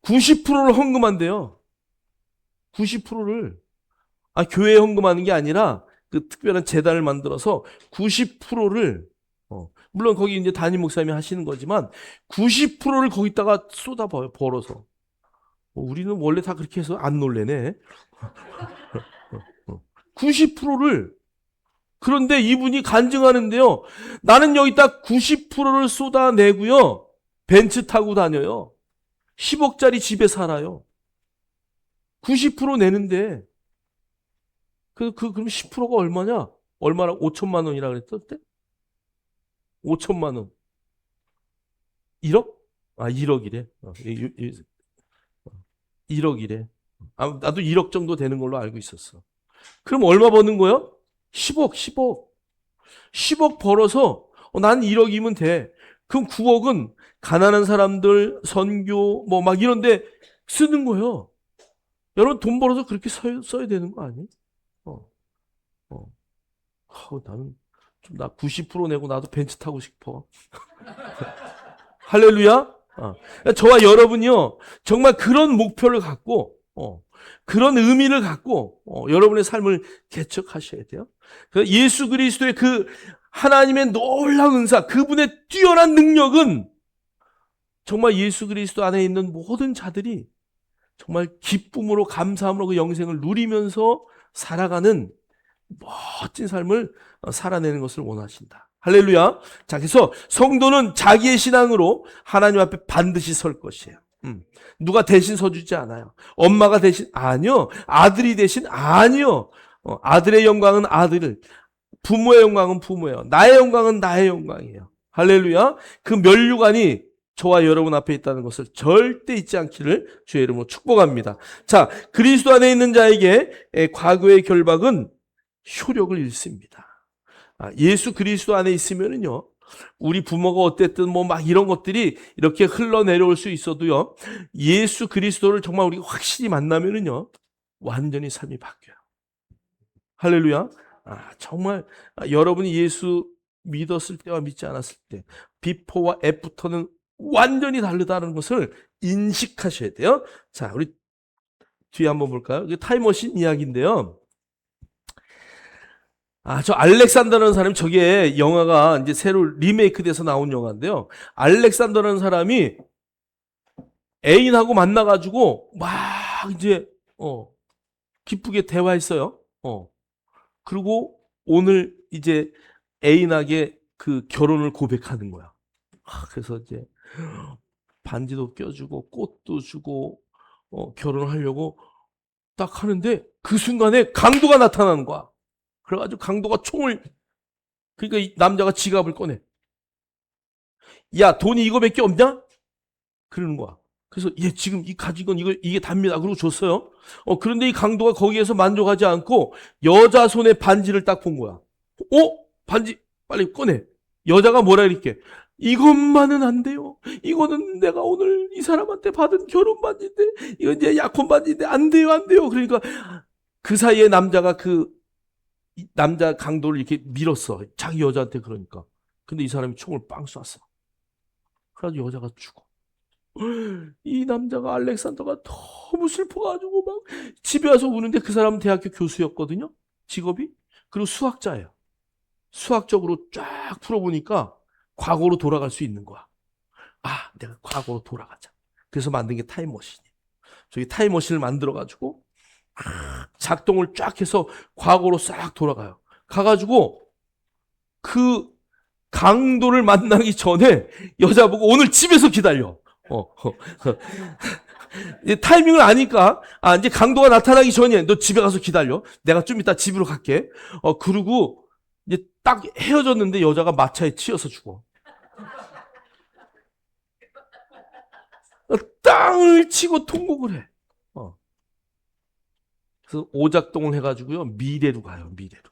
90%를 헌금한대요. 90%를. 교회에 헌금하는 게 아니라 그 특별한 재단을 만들어서 90%를, 물론 거기 이제 담임 목사님이 하시는 거지만 90%를 거기다가 벌어서. 우리는 원래 다 그렇게 해서 안 놀래네. 90%를. 그런데 이분이 간증하는데요. 나는 여기다 90%를 쏟아내고요. 벤츠 타고 다녀요. 10억짜리 집에 살아요. 90% 내는데. 그럼 10%가 얼마냐? 얼마나? 5천만 원이라 그랬을 때? 5천만 원. 1억? 1억이래. 1억이래. 나도 1억 정도 되는 걸로 알고 있었어. 그럼 얼마 버는 거야? 10억. 10억 벌어서 난 1억이면 돼. 그럼 9억은 가난한 사람들, 선교, 막 이런데 쓰는 거예요. 여러분 돈 벌어서 그렇게 써야 되는 거 아니에요? 나는 나 90% 내고 나도 벤츠 타고 싶어. 할렐루야. 저와 여러분이요, 정말 그런 목표를 갖고, 그런 의미를 갖고, 여러분의 삶을 개척하셔야 돼요. 예수 그리스도의 그 하나님의 놀라운 은사, 그분의 뛰어난 능력은 정말 예수 그리스도 안에 있는 모든 자들이 정말 기쁨으로, 감사함으로 그 영생을 누리면서 살아가는 멋진 삶을 살아내는 것을 원하신다. 할렐루야. 자, 그래서 성도는 자기의 신앙으로 하나님 앞에 반드시 설 것이에요. 누가 대신 서주지 않아요. 엄마가 대신, 아니요. 아들이 대신, 아니요. 아들의 영광은 아들, 부모의 영광은 부모예요. 나의 영광은 나의 영광이에요. 할렐루야. 그 면류관이 저와 여러분 앞에 있다는 것을 절대 잊지 않기를 주의 이름으로 축복합니다. 자, 그리스도 안에 있는 자에게 과거의 결박은 효력을 잃습니다. 예수 그리스도 안에 있으면은요, 우리 부모가 어땠든 막 이런 것들이 이렇게 흘러내려올 수 있어도요, 예수 그리스도를 정말 우리가 확실히 만나면은요, 완전히 삶이 바뀌어요. 할렐루야. 정말 여러분이 예수 믿었을 때와 믿지 않았을 때, 비포와 애프터는 완전히 다르다는 것을 인식하셔야 돼요. 자, 우리 뒤에 한번 볼까요? 타임머신 이야기인데요. 저 알렉산더라는 사람이, 저게 영화가 이제 새로 리메이크 돼서 나온 영화인데요. 알렉산더라는 사람이 애인하고 만나가지고 막 이제 기쁘게 대화했어요. 그리고 오늘 이제 애인에게 그 결혼을 고백하는 거야. 그래서 이제 반지도 껴주고 꽃도 주고 결혼을 하려고 딱 하는데 그 순간에 강도가 나타나는 거야. 그래가지고 강도가 그러니까 이 남자가 지갑을 꺼내. 야, 돈이 이거밖에 없냐? 그러는 거야. 그래서 얘 지금 가진 건 이게 답니다. 그러고 줬어요. 그런데 이 강도가 거기에서 만족하지 않고 여자 손에 반지를 딱 본 거야. 반지 빨리 꺼내. 여자가 뭐라 이렇게, 이것만은 안 돼요. 이거는 내가 오늘 이 사람한테 받은 결혼 반지인데, 이건 이제 약혼 반지인데 안 돼요, 안 돼요. 그러니까 그 사이에 남자가 남자 강도를 이렇게 밀었어. 자기 여자한테. 그러니까. 근데 이 사람이 총을 빵 쐈어. 그래가지고 여자가 죽어. 이 남자가, 알렉산더가 너무 슬퍼가지고 막 집에 와서 우는데, 그 사람은 대학교 교수였거든요. 직업이. 그리고 수학자예요. 수학적으로 쫙 풀어보니까 과거로 돌아갈 수 있는 거야. 내가 과거로 돌아가자. 그래서 만든 게 타임머신이에요. 저기 타임머신을 만들어가지고 작동을 쫙 해서 과거로 싹 돌아가요. 가가지고 그 강도를 만나기 전에 여자 보고 오늘 집에서 기다려. 타이밍을 아니까, 이제 강도가 나타나기 전에 너 집에 가서 기다려. 내가 좀 이따 집으로 갈게. 그러고 이제 딱 헤어졌는데 여자가 마차에 치여서 죽어. 땅을 치고 통곡을 해. 그래서 오작동을 해가지고요, 미래로 가요, 미래로.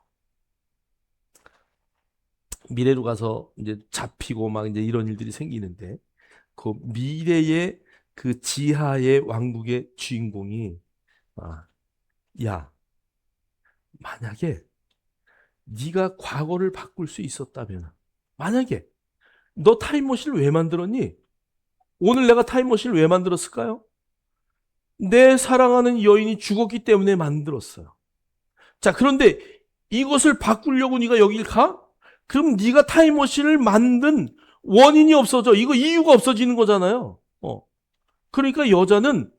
미래로 가서 이제 잡히고 막 이제 이런 일들이 생기는데, 그 미래의 그 지하의 왕국의 주인공이, 야, 만약에 네가 과거를 바꿀 수 있었다면, 만약에 너 타임머신을 왜 만들었니? 오늘 내가 타임머신을 왜 만들었을까요? 내 사랑하는 여인이 죽었기 때문에 만들었어요. 자, 그런데 이것을 바꾸려고 네가 여길 가? 그럼 네가 타임머신을 만든 원인이 없어져. 이거 이유가 없어지는 거잖아요. 그러니까 여자는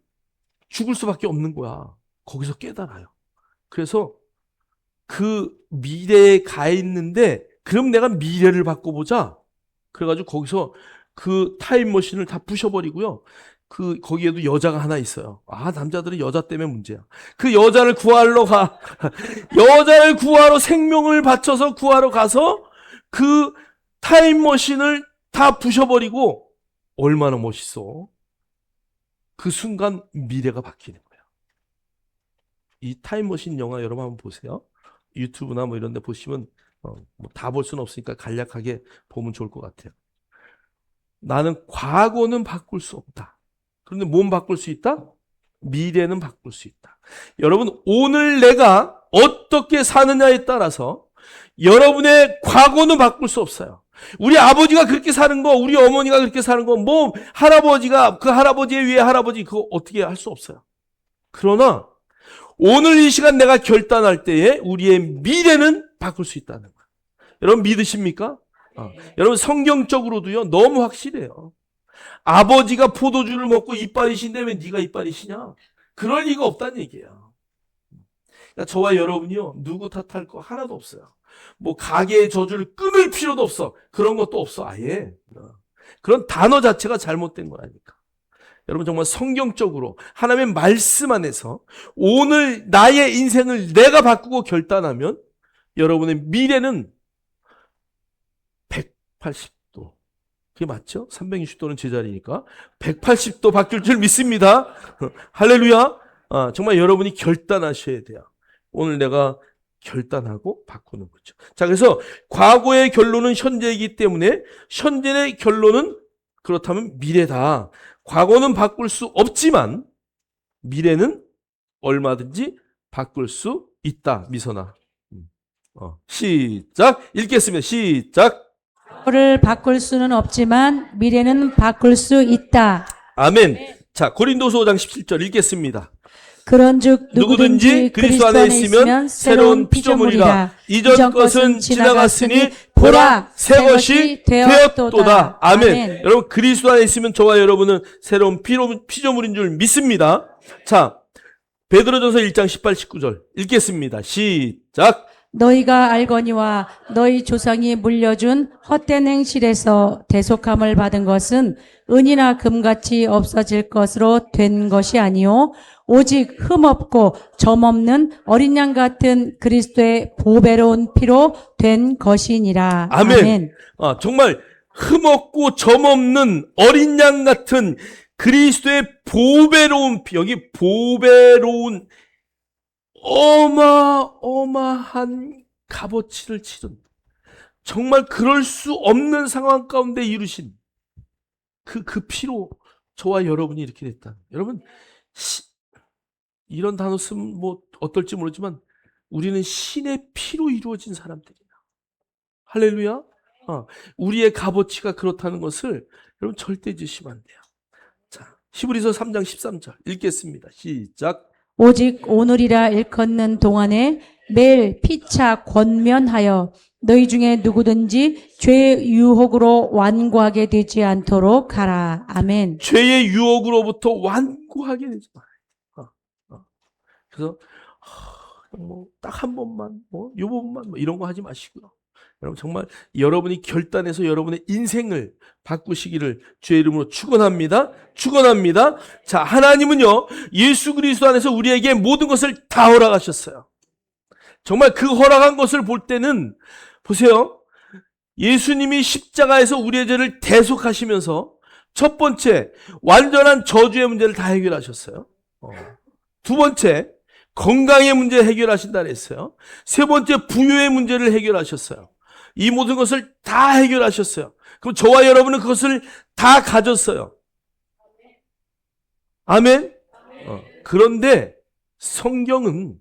죽을 수밖에 없는 거야. 거기서 깨달아요. 그래서 그 미래에 가 있는데, 그럼 내가 미래를 바꿔보자. 그래가지고 거기서 그 타임머신을 다 부셔버리고요. 거기에도 여자가 하나 있어요. 남자들은 여자 때문에 문제야. 그 여자를 구하러 가. 여자를 구하러 생명을 바쳐서 구하러 가서 그 타임머신을 다 부셔버리고, 얼마나 멋있어. 그 순간 미래가 바뀌는 거예요. 이 타임머신 영화 여러분 한번 보세요. 유튜브나 뭐 이런 데 보시면 다 볼 수는 없으니까 간략하게 보면 좋을 것 같아요. 나는 과거는 바꿀 수 없다. 그런데 몸 바꿀 수 있다? 미래는 바꿀 수 있다. 여러분, 오늘 내가 어떻게 사느냐에 따라서 여러분의 과거는 바꿀 수 없어요. 우리 아버지가 그렇게 사는 거, 우리 어머니가 그렇게 사는 거, 뭐 할아버지가 그 할아버지의 위에 할아버지, 그거 어떻게 할 수 없어요. 그러나 오늘 이 시간 내가 결단할 때에 우리의 미래는 바꿀 수 있다는 거예요. 여러분 믿으십니까? 여러분 성경적으로도요, 너무 확실해요. 아버지가 포도주를 먹고 이빨이신데 왜 네가 이빨이시냐? 그럴 리가 없다는 얘기예요. 그러니까 저와 여러분이요, 누구 탓할 거 하나도 없어요. 뭐 가게의 저주를 끊을 필요도 없어. 그런 것도 없어, 아예. 그런 단어 자체가 잘못된 거라니까. 여러분 정말 성경적으로 하나님의 말씀 안에서 오늘 나의 인생을 내가 바꾸고 결단하면 여러분의 미래는 180도. 그게 맞죠? 360도는 제자리니까 180도 바뀔 줄 믿습니다. 할렐루야. 정말 여러분이 결단하셔야 돼요. 오늘 내가 결단하고 바꾸는 거죠. 자, 그래서 과거의 결론은 현재이기 때문에 현재의 결론은 그렇다면 미래다. 과거는 바꿀 수 없지만 미래는 얼마든지 바꿀 수 있다. 미선아. 시작. 읽겠습니다. 시작. 과거를 바꿀 수는 없지만 미래는 바꿀 수 있다. 아멘. 자, 고린도서 5장 17절 읽겠습니다. 그런즉 누구든지 그리스도 안에 있으면 새로운 피조물이라. 이전 것은 지나갔으니 보라 새 것이 되었도다. 아멘. 여러분 그리스도 안에 있으면 저와 여러분은 새로운 피조물인 줄 믿습니다. 자, 베드로전서 1장 18, 19절 읽겠습니다. 시작. 너희가 알거니와 너희 조상이 물려준 헛된 행실에서 대속함을 받은 것은 은이나 금같이 없어질 것으로 된 것이 아니요 오직 흠없고 점없는 어린 양 같은 그리스도의 보배로운 피로 된 것이니라. 아멘. 정말 흠없고 점없는 어린 양 같은 그리스도의 보배로운 피, 여기 보배로운 어마어마한 값어치를 치른, 정말 그럴 수 없는 상황 가운데 이루신 그 피로 저와 여러분이 이렇게 됐다. 여러분 이런 단어 쓰면 뭐 어떨지 모르지만 우리는 신의 피로 이루어진 사람들이야. 할렐루야. 우리의 값어치가 그렇다는 것을 여러분 절대 잊으시면 안 돼요. 자, 히브리서 3장 13절 읽겠습니다. 시작. 오직 오늘이라 일컫는 동안에 매일 피차 권면하여 너희 중에 누구든지 죄의 유혹으로 완고하게 되지 않도록 하라. 아멘. 죄의 유혹으로부터 완고하게 되지 말아요. 그래서 뭐 딱 한 번만, 요 부분만 이런 거 하지 마시고요. 여러분 정말 여러분이 결단해서 여러분의 인생을 바꾸시기를 주의 이름으로 축원합니다. 축원합니다. 자, 하나님은요 예수 그리스도 안에서 우리에게 모든 것을 다 허락하셨어요. 정말 그 허락한 것을 볼 때는 보세요. 예수님이 십자가에서 우리의 죄를 대속하시면서 첫 번째 완전한 저주의 문제를 다 해결하셨어요. 두 번째 건강의 문제 해결하신다 그랬어요. 세 번째, 부유의 문제를 해결하셨어요. 이 모든 것을 다 해결하셨어요. 그럼 저와 여러분은 그것을 다 가졌어요. 아멘? 그런데 성경은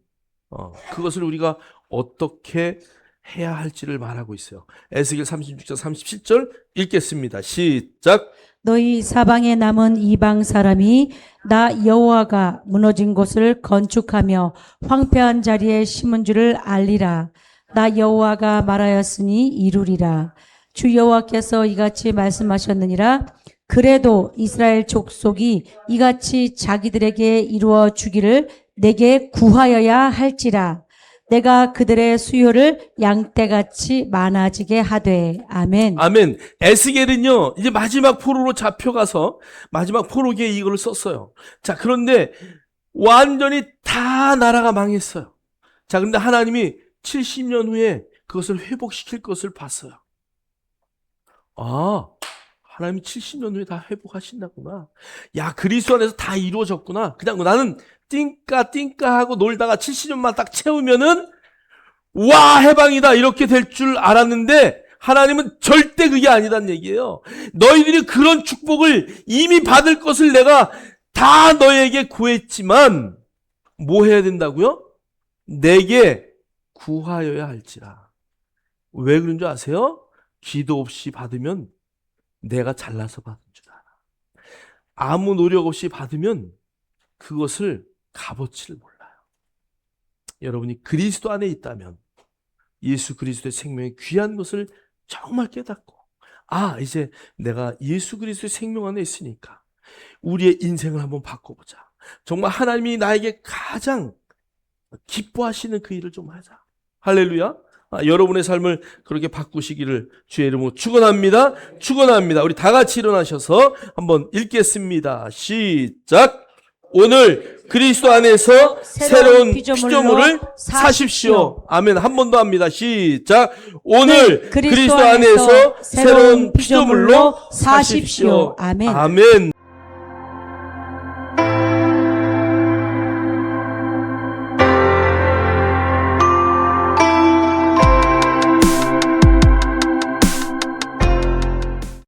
그것을 우리가 어떻게 해야 할지를 말하고 있어요. 에스겔 36장 37절 읽겠습니다. 시작. 너희 사방에 남은 이방 사람이 나 여호와가 무너진 곳을 건축하며 황폐한 자리에 심은 줄을 알리라. 나 여호와가 말하였으니 이루리라. 주 여호와께서 이같이 말씀하셨느니라. 그래도 이스라엘 족속이 이같이 자기들에게 이루어 주기를 내게 구하여야 할지라. 내가 그들의 수요를 양떼같이 많아지게 하되. 아멘. 아멘. 에스겔은요, 이제 마지막 포로로 잡혀가서 마지막 포로기에 이거를 썼어요. 자, 그런데 완전히 다 나라가 망했어요. 자, 근데 하나님이 70년 후에 그것을 회복시킬 것을 봤어요. 아, 하나님이 70년 후에 다 회복하신다구나. 야, 그리스도 안에서 다 이루어졌구나. 그냥 나는 띵까 하고 놀다가 70년만 딱 채우면은 와, 해방이다 이렇게 될 줄 알았는데 하나님은 절대 그게 아니란 얘기예요. 너희들이 그런 축복을 이미 받을 것을 내가 다 너에게 구했지만 뭐 해야 된다고요? 내게 구하여야 할지라. 왜 그런 줄 아세요? 기도 없이 받으면 내가 잘나서 받은 줄 알아. 아무 노력 없이 받으면 그것을 값어치를 몰라요. 여러분이 그리스도 안에 있다면 예수 그리스도의 생명의 귀한 것을 정말 깨닫고, 아, 이제 내가 예수 그리스도의 생명 안에 있으니까 우리의 인생을 한번 바꿔보자. 정말 하나님이 나에게 가장 기뻐하시는 그 일을 좀 하자. 할렐루야. 여러분의 삶을 그렇게 바꾸시기를 주의 이름으로 축원합니다. 축원합니다. 우리 다 같이 일어나셔서 한번 읽겠습니다. 시작. 오늘 그리스도 안에서 새로운 피조물을 사십시오. 아멘. 한 번 더 합니다. 시작. 오늘 그리스도 안에서 새로운 피조물로 사십시오. 아멘. 아멘.